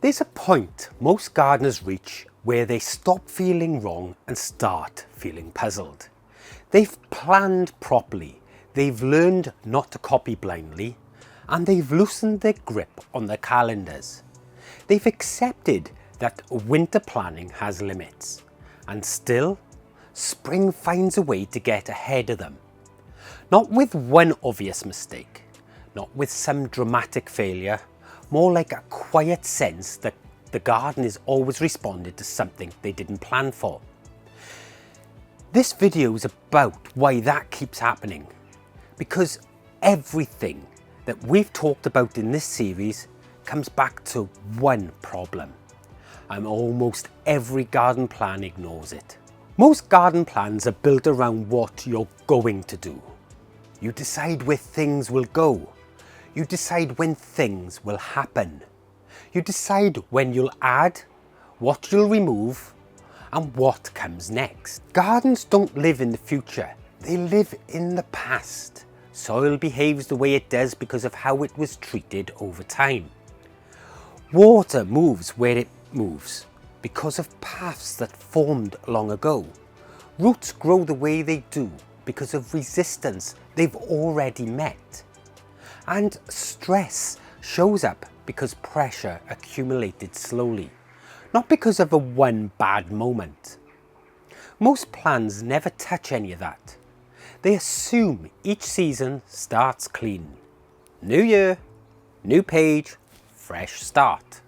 There's a point most gardeners reach where they stop feeling wrong and start feeling puzzled. They've planned properly, they've learned not to copy blindly, and they've loosened their grip on their calendars. They've accepted that winter planning has limits, and still, spring finds a way to get ahead of them. Not with one obvious mistake, not with some dramatic failure, more like a quiet sense that the garden is always responded to something they didn't plan for. This video is about why that keeps happening, because everything that we've talked about in this series comes back to one problem, and almost every garden plan ignores it. Most garden plans are built around what you're going to do. You decide where things will go. You decide when things will happen. You decide when you'll add, what you'll remove, and what comes next. Gardens don't live in the future, they live in the past. Soil behaves the way it does because of how it was treated over time. Water moves where it moves because of paths that formed long ago. Roots grow the way they do because of resistance they've already met. And stress shows up because pressure accumulated slowly, not because of one bad moment. Most plans never touch any of that. They assume each season starts clean. New year, new page, fresh start.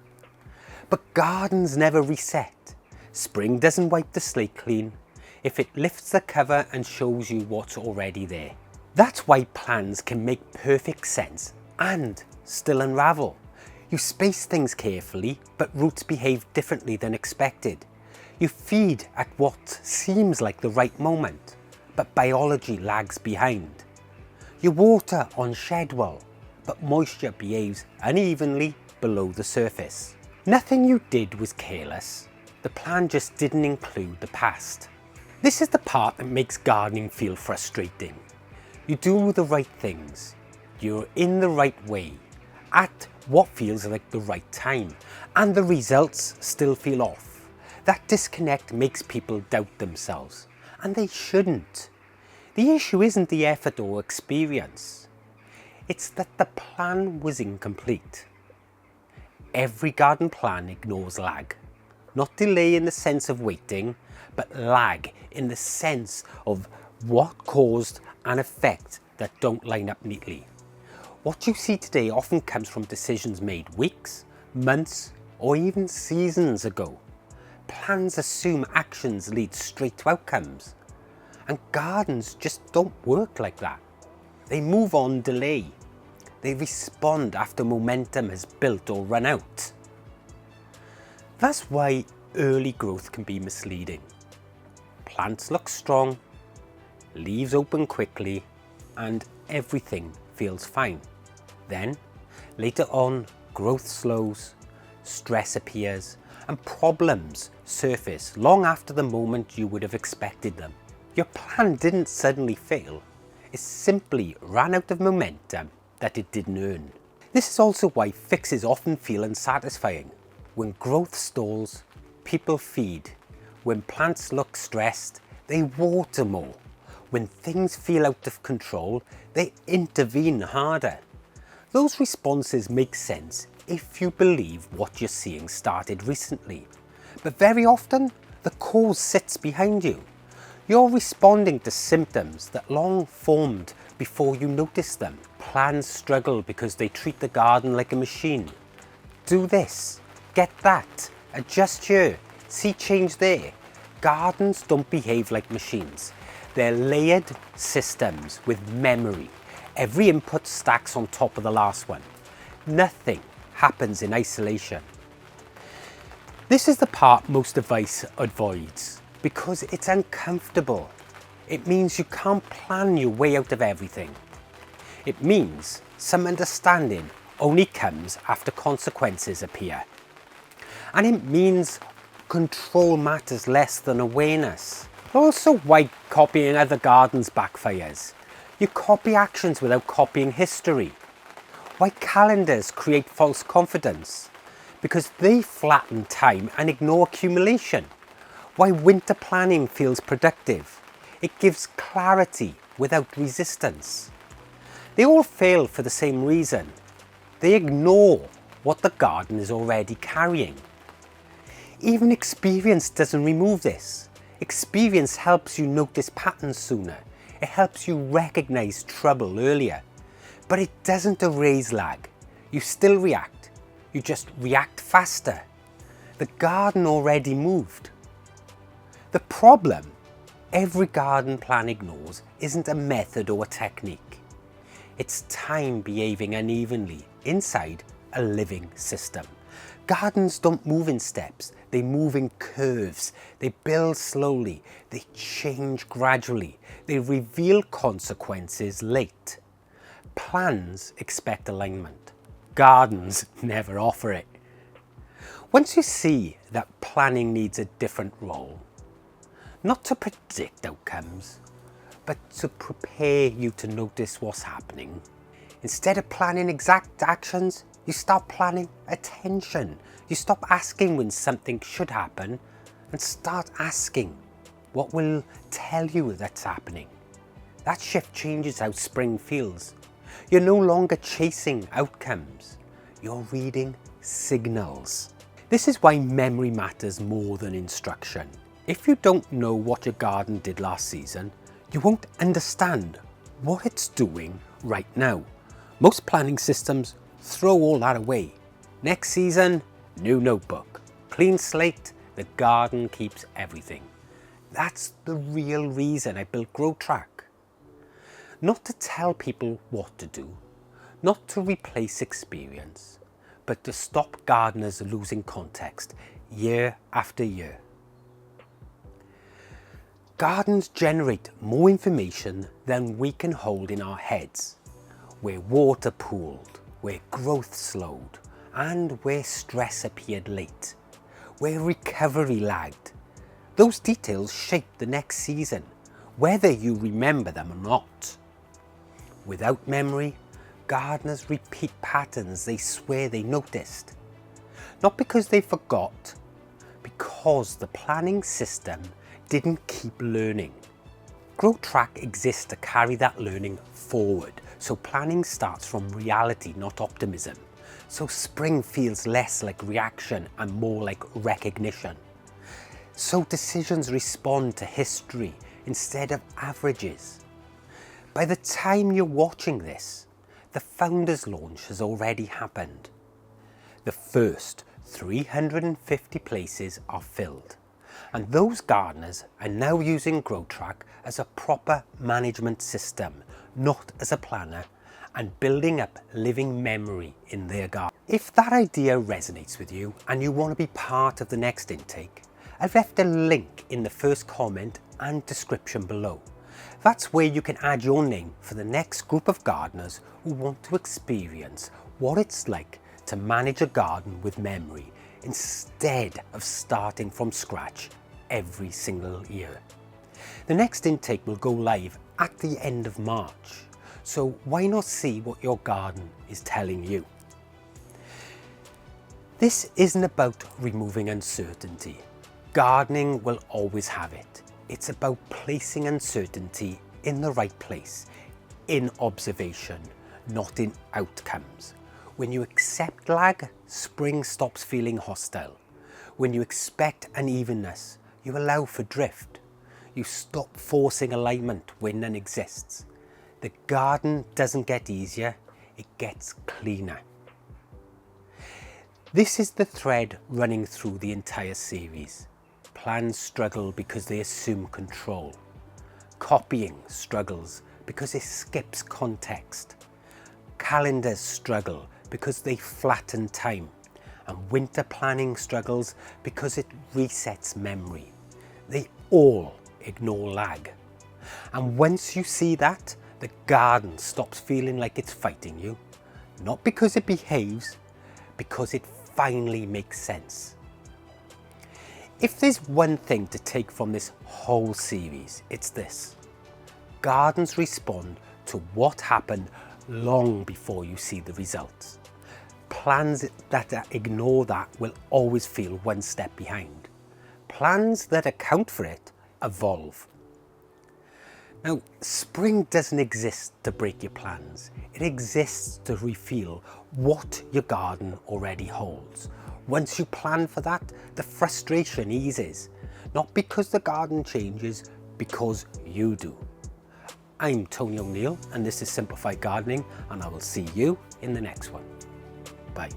But gardens never reset. Spring doesn't wipe the slate clean if it lifts the cover and shows you what's already there. That's why plans can make perfect sense and still unravel. You space things carefully, but roots behave differently than expected. You feed at what seems like the right moment, but biology lags behind. You water on schedule, but moisture behaves unevenly below the surface. Nothing you did was careless. The plan just didn't include the past. This is the part that makes gardening feel frustrating. You do the right things. You're in the right way, at what feels like the right time, and the results still feel off. That disconnect makes people doubt themselves, and they shouldn't. The issue isn't the effort or experience. It's that the plan was incomplete. Every garden plan ignores lag. Not delay in the sense of waiting, but lag in the sense of what caused an effect that don't line up neatly. What you see today often comes from decisions made weeks, months, or even seasons ago. Plans assume actions lead straight to outcomes. And gardens just don't work like that. They move on delay. They respond after momentum has built or run out. That's why early growth can be misleading. Plants look strong, leaves open quickly, and everything feels fine. Then, later on, growth slows, stress appears, and problems surface long after the moment you would have expected them. Your plan didn't suddenly fail, it simply ran out of momentum that it didn't earn. This is also why fixes often feel unsatisfying. When growth stalls, people feed. When plants look stressed, they water more. When things feel out of control, they intervene harder. Those responses make sense if you believe what you're seeing started recently. But very often, the cause sits behind you. You're responding to symptoms that long formed before you notice them. Plans struggle because they treat the garden like a machine. Do this, get that, adjust here, see change there. Gardens don't behave like machines. They're layered systems with memory. Every input stacks on top of the last one. Nothing happens in isolation. This is the part most advice avoids because it's uncomfortable. It means you can't plan your way out of everything. It means some understanding only comes after consequences appear. And it means control matters less than awareness. Also why copying other gardens backfires. You copy actions without copying history. Why calendars create false confidence. because they flatten time and ignore accumulation. Why winter planning feels productive. It gives clarity without resistance. They all fail for the same reason. They ignore what the garden is already carrying. Even experience doesn't remove this. Experience helps you notice patterns sooner. It helps you recognize trouble earlier. But it doesn't erase lag. You still react. You just react faster. The garden already moved. The problem every garden plan ignores isn't a method or a technique. It's time behaving unevenly inside a living system. Gardens don't move in steps, they move in curves. They build slowly, they change gradually, they reveal consequences late. Plans expect alignment. Gardens never offer it. Once you see that planning needs a different role, not to predict outcomes, but to prepare you to notice what's happening. Instead of planning exact actions, you start planning attention. You stop asking when something should happen and start asking what will tell you that's happening. That shift changes how spring feels. You're no longer chasing outcomes. You're reading signals. This is why memory matters more than instruction. If you don't know what your garden did last season, you won't understand what it's doing right now. Most planning systems throw all that away. Next season, new notebook. Clean slate, the garden keeps everything. That's the real reason I built GrowTrack. Not to tell people what to do, not to replace experience, but to stop gardeners losing context year after year. Gardens generate more information than we can hold in our heads. Where water pooled, where growth slowed, and where stress appeared late, where recovery lagged. Those details shape the next season, whether you remember them or not. Without memory, gardeners repeat patterns they swear they noticed. Not because they forgot, because the planning system didn't keep learning. GrowTrack exists to carry that learning forward, so planning starts from reality, not optimism. So spring feels less like reaction and more like recognition. So decisions respond to history instead of averages. By the time you're watching this, the Founders launch has already happened. The first 350 places are filled, and those gardeners are now using GrowTrack as a proper management system, not as a planner, and building up living memory in their garden. If that idea resonates with you and you want to be part of the next intake, I've left a link in the first comment and description below. That's where you can add your name for the next group of gardeners who want to experience what it's like to manage a garden with memory instead of starting from scratch every single year. The next intake will go live at the end of March, so why not see what your garden is telling you? This isn't about removing uncertainty. Gardening will always have it. It's about placing uncertainty in the right place, in observation, not in outcomes. When you accept lag, spring stops feeling hostile. When you expect unevenness, you allow for drift. You stop forcing alignment when none exists. The garden doesn't get easier, it gets cleaner. This is the thread running through the entire series. Plans struggle because they assume control. Copying struggles because it skips context. Calendars struggle because they flatten time. And winter planning struggles because it resets memory. They all ignore lag. And once you see that, the garden stops feeling like it's fighting you. Not because it behaves, because it finally makes sense. If there's one thing to take from this whole series, it's this. Gardens respond to what happened long before you see the results. Plans that ignore that will always feel one step behind. Plans that account for it evolve. Now, spring doesn't exist to break your plans. It exists to reveal what your garden already holds. Once you plan for that, the frustration eases. Not because the garden changes, because you do. I'm Tony O'Neill, and this is Simplified Gardening, and I will see you in the next one. Bye.